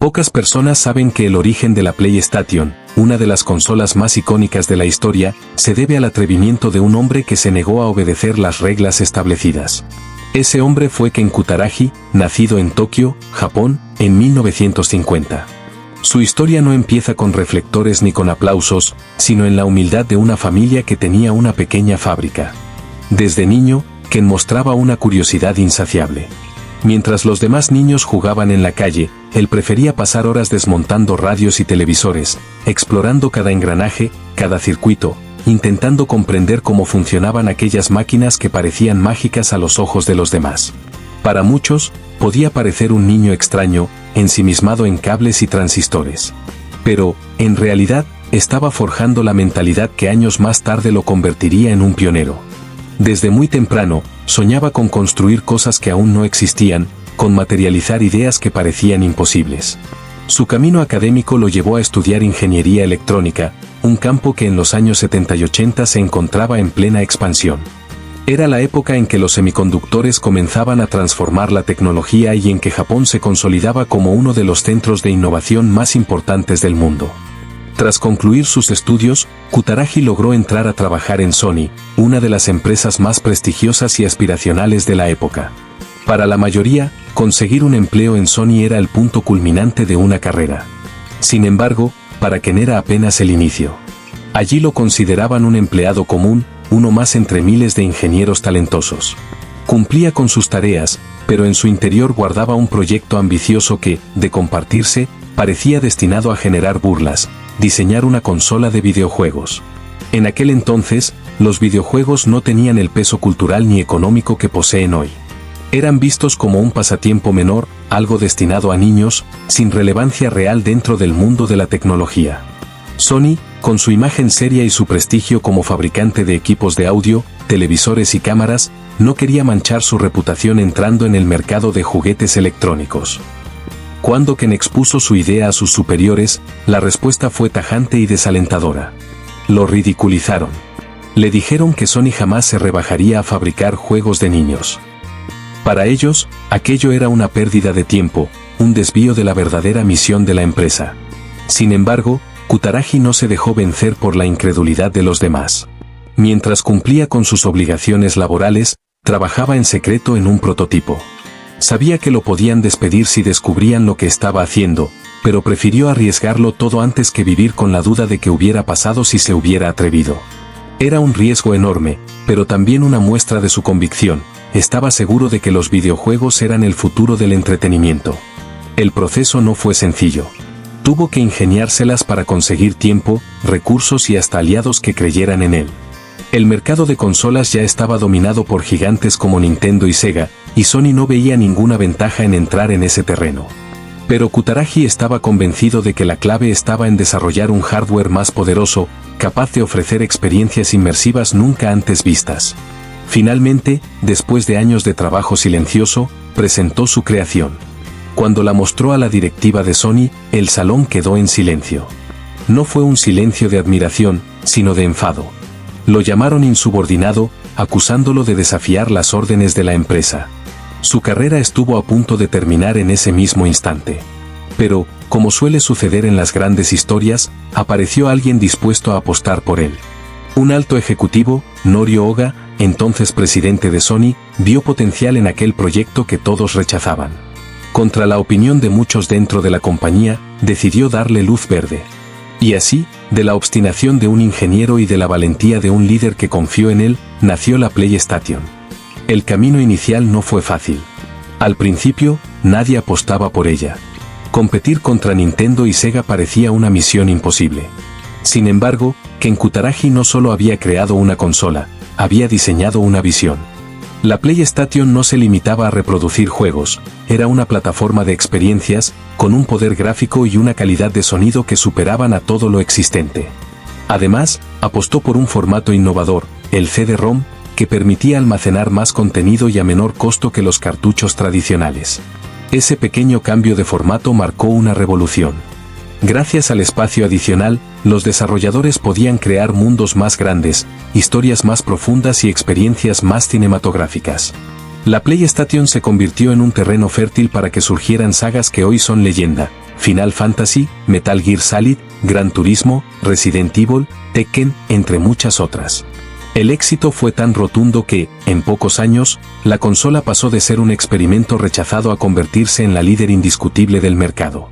Pocas personas saben que el origen de la PlayStation, una de las consolas más icónicas de la historia, se debe al atrevimiento de un hombre que se negó a obedecer las reglas establecidas. Ese hombre fue Ken Kutaragi, nacido en Tokio, Japón, en 1950. Su historia no empieza con reflectores ni con aplausos, sino en la humildad de una familia que tenía una pequeña fábrica. Desde niño, Ken mostraba una curiosidad insaciable. Mientras los demás niños jugaban en la calle, él prefería pasar horas desmontando radios y televisores, explorando cada engranaje, cada circuito, intentando comprender cómo funcionaban aquellas máquinas que parecían mágicas a los ojos de los demás. Para muchos, podía parecer un niño extraño, ensimismado en cables y transistores. Pero, en realidad, estaba forjando la mentalidad que años más tarde lo convertiría en un pionero. Desde muy temprano, soñaba con construir cosas que aún no existían, con materializar ideas que parecían imposibles. Su camino académico lo llevó a estudiar ingeniería electrónica, un campo que en los años 70 y 80 se encontraba en plena expansión. Era la época en que los semiconductores comenzaban a transformar la tecnología y en que Japón se consolidaba como uno de los centros de innovación más importantes del mundo. Tras concluir sus estudios, Kutaragi logró entrar a trabajar en Sony, una de las empresas más prestigiosas y aspiracionales de la época. Para la mayoría, conseguir un empleo en Sony era el punto culminante de una carrera. Sin embargo, para Ken era apenas el inicio. Allí lo consideraban un empleado común, uno más entre miles de ingenieros talentosos. Cumplía con sus tareas, pero en su interior guardaba un proyecto ambicioso que, de compartirse, parecía destinado a generar burlas: diseñar una consola de videojuegos. En aquel entonces, los videojuegos no tenían el peso cultural ni económico que poseen hoy. Eran vistos como un pasatiempo menor, algo destinado a niños, sin relevancia real dentro del mundo de la tecnología. Sony, con su imagen seria y su prestigio como fabricante de equipos de audio, televisores y cámaras, no quería manchar su reputación entrando en el mercado de juguetes electrónicos. Cuando Ken expuso su idea a sus superiores, la respuesta fue tajante y desalentadora. Lo ridiculizaron. Le dijeron que Sony jamás se rebajaría a fabricar juegos de niños. Para ellos, aquello era una pérdida de tiempo, un desvío de la verdadera misión de la empresa. Sin embargo, Kutaragi no se dejó vencer por la incredulidad de los demás. Mientras cumplía con sus obligaciones laborales, trabajaba en secreto en un prototipo. Sabía que lo podían despedir si descubrían lo que estaba haciendo, pero prefirió arriesgarlo todo antes que vivir con la duda de qué hubiera pasado si se hubiera atrevido. Era un riesgo enorme, pero también una muestra de su convicción. Estaba seguro de que los videojuegos eran el futuro del entretenimiento. El proceso no fue sencillo. Tuvo que ingeniárselas para conseguir tiempo, recursos y hasta aliados que creyeran en él. El mercado de consolas ya estaba dominado por gigantes como Nintendo y Sega, y Sony no veía ninguna ventaja en entrar en ese terreno. Pero Kutaragi estaba convencido de que la clave estaba en desarrollar un hardware más poderoso, capaz de ofrecer experiencias inmersivas nunca antes vistas. Finalmente, después de años de trabajo silencioso, presentó su creación. Cuando la mostró a la directiva de Sony, el salón quedó en silencio. No fue un silencio de admiración, sino de enfado. Lo llamaron insubordinado, acusándolo de desafiar las órdenes de la empresa. Su carrera estuvo a punto de terminar en ese mismo instante. Pero, como suele suceder en las grandes historias, apareció alguien dispuesto a apostar por él. Un alto ejecutivo, Norio Oga, entonces presidente de Sony, vio potencial en aquel proyecto que todos rechazaban. Contra la opinión de muchos dentro de la compañía, decidió darle luz verde. Y así, de la obstinación de un ingeniero y de la valentía de un líder que confió en él, nació la PlayStation. El camino inicial no fue fácil. Al principio, nadie apostaba por ella. Competir contra Nintendo y Sega parecía una misión imposible. Sin embargo, Ken Kutaragi no solo había creado una consola, había diseñado una visión. La PlayStation no se limitaba a reproducir juegos, era una plataforma de experiencias, con un poder gráfico y una calidad de sonido que superaban a todo lo existente. Además, apostó por un formato innovador, el CD-ROM, que permitía almacenar más contenido y a menor costo que los cartuchos tradicionales. Ese pequeño cambio de formato marcó una revolución. Gracias al espacio adicional, los desarrolladores podían crear mundos más grandes, historias más profundas y experiencias más cinematográficas. La PlayStation se convirtió en un terreno fértil para que surgieran sagas que hoy son leyenda: Final Fantasy, Metal Gear Solid, Gran Turismo, Resident Evil, Tekken, entre muchas otras. El éxito fue tan rotundo que, en pocos años, la consola pasó de ser un experimento rechazado a convertirse en la líder indiscutible del mercado.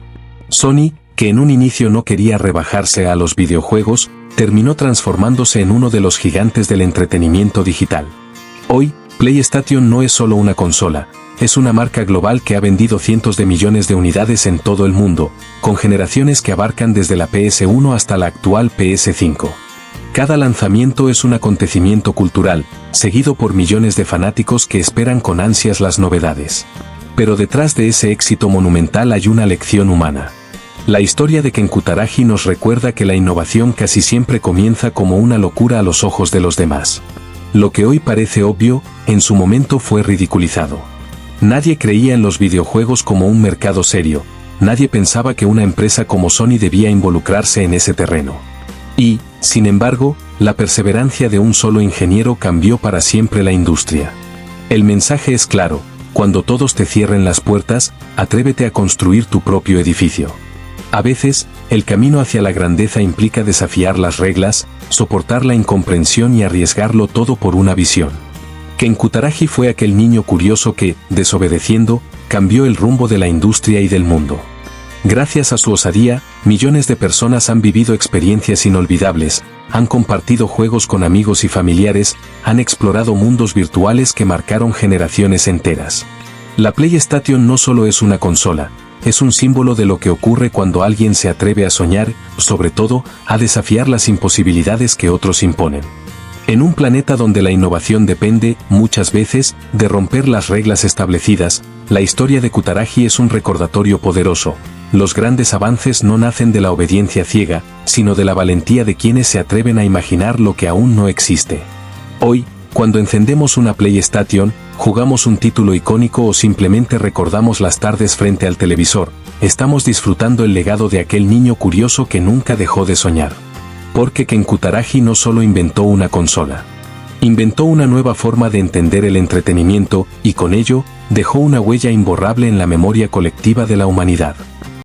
Sony, que en un inicio no quería rebajarse a los videojuegos, terminó transformándose en uno de los gigantes del entretenimiento digital. Hoy, PlayStation no es solo una consola, es una marca global que ha vendido cientos de millones de unidades en todo el mundo, con generaciones que abarcan desde la PS1 hasta la actual PS5. Cada lanzamiento es un acontecimiento cultural, seguido por millones de fanáticos que esperan con ansias las novedades. Pero detrás de ese éxito monumental hay una lección humana. La historia de Ken Kutaragi nos recuerda que la innovación casi siempre comienza como una locura a los ojos de los demás. Lo que hoy parece obvio, en su momento fue ridiculizado. Nadie creía en los videojuegos como un mercado serio, nadie pensaba que una empresa como Sony debía involucrarse en ese terreno. Y, sin embargo, la perseverancia de un solo ingeniero cambió para siempre la industria. El mensaje es claro: cuando todos te cierren las puertas, atrévete a construir tu propio edificio. A veces, el camino hacia la grandeza implica desafiar las reglas, soportar la incomprensión y arriesgarlo todo por una visión. Ken Kutaragi fue aquel niño curioso que, desobedeciendo, cambió el rumbo de la industria y del mundo. Gracias a su osadía, millones de personas han vivido experiencias inolvidables, han compartido juegos con amigos y familiares, han explorado mundos virtuales que marcaron generaciones enteras. La PlayStation no solo es una consola, es un símbolo de lo que ocurre cuando alguien se atreve a soñar, sobre todo, a desafiar las imposibilidades que otros imponen. En un planeta donde la innovación depende, muchas veces, de romper las reglas establecidas, la historia de Kutaragi es un recordatorio poderoso. Los grandes avances no nacen de la obediencia ciega, sino de la valentía de quienes se atreven a imaginar lo que aún no existe. Hoy, cuando encendemos una PlayStation, jugamos un título icónico o simplemente recordamos las tardes frente al televisor, estamos disfrutando el legado de aquel niño curioso que nunca dejó de soñar. Porque Ken Kutaragi no solo inventó una consola. Inventó una nueva forma de entender el entretenimiento, y con ello, dejó una huella imborrable en la memoria colectiva de la humanidad.